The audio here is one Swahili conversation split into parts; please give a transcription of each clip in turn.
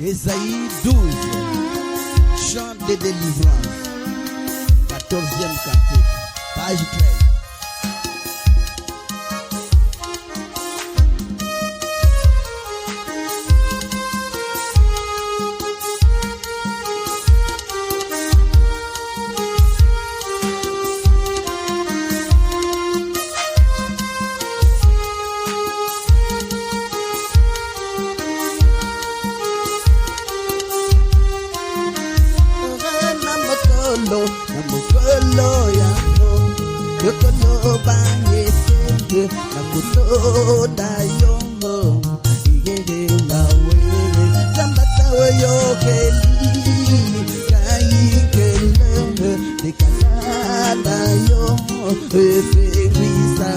Ésaïe 12, chant de délivrance, 14e cantique, page 13. Namukolo yango yokolo bangete nakutoda yongo igere nawe sambata yokeli kaikele dekana yo efeisa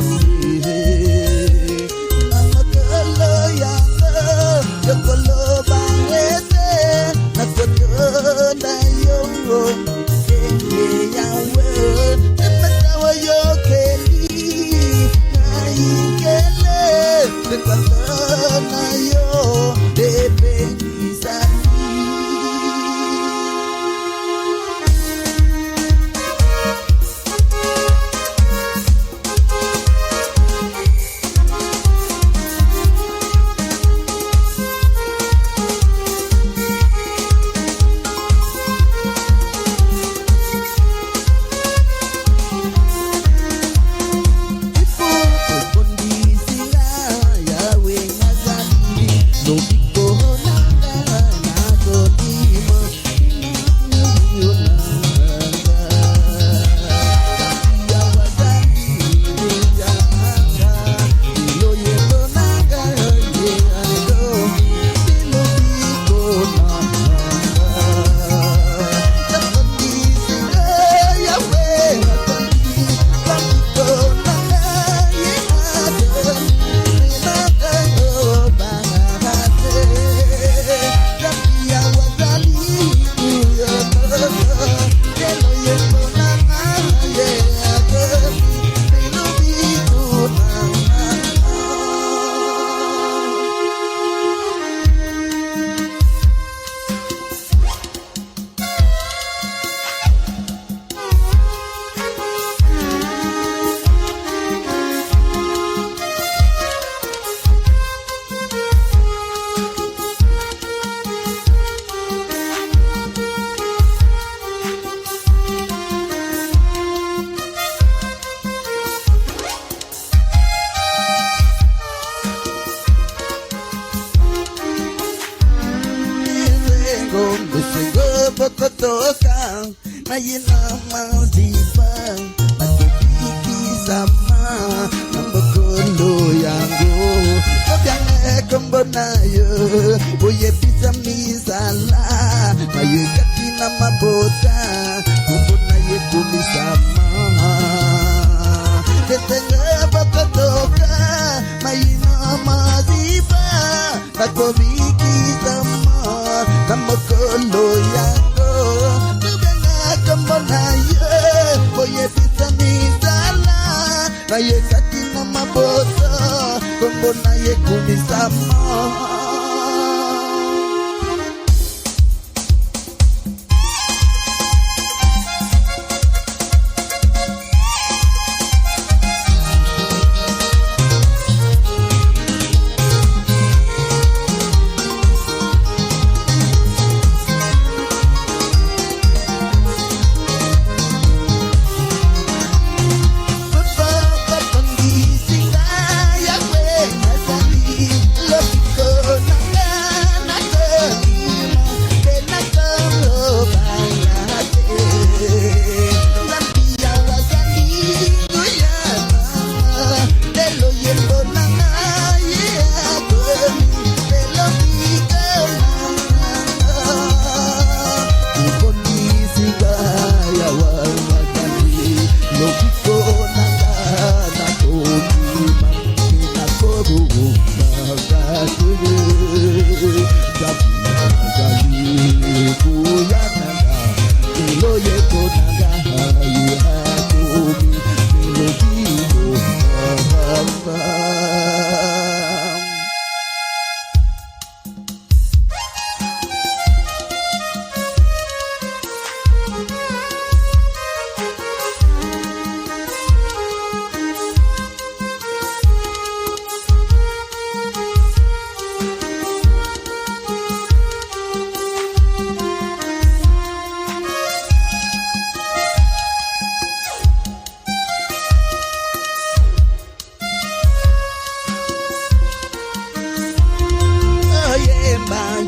namukolo yango yokolo bangete nakutoda yongo Yahweh, Emmanuel, Yokeli, Naikele, the Katana, Yo, the Toka na yina maziba makiki sama nambukulo yangu obyane kombona yo oye pisa misala maye katina mabota kombona ye kumisama tetenge toka na yina maziba makiki sama nambukulo yangu Oye pisa misala na ye katina mabota kombo na ye kumisama Yahweh, Nazali, love you,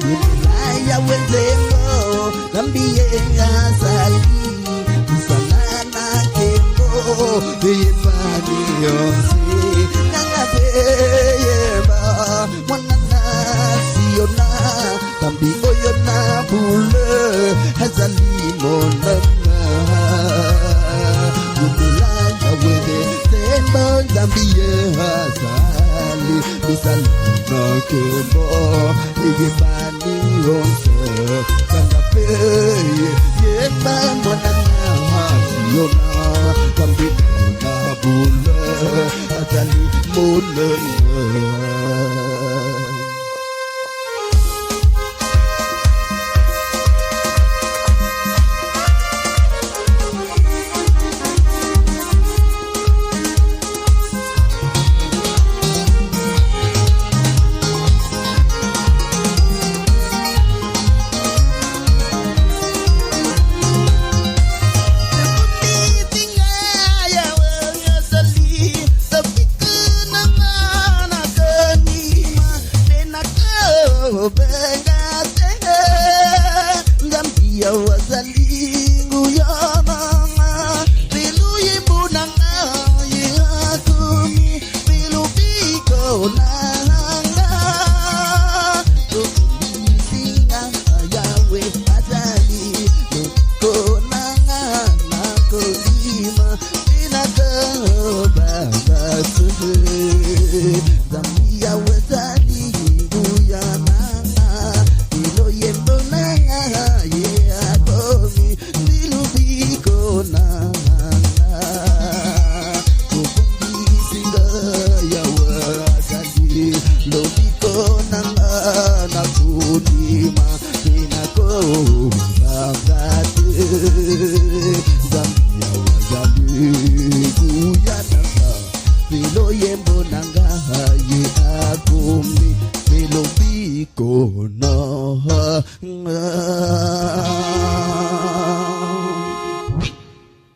Yunaya wenzengo Gambie asali Salana kembo Yefani yonsi Nangabe yeba Mwanana siyona Gambi oyona bule Hazali monana Yunaya wende Sembo Gambie asali Salana kembo Yefani yonsi Nangabe yeba Mwanana siyona Gambi oyona bule Hazali monana Gambia wazalingu yamanga Pilu yibunanga yihakumi Pilu piko nanga Tukulisinga yawe azali Nuko nanga nako lima Tinaka bagasuhe Gambia wazalingu yamanga Pilu yibunanga Zambia wazali kuyana Filo yembo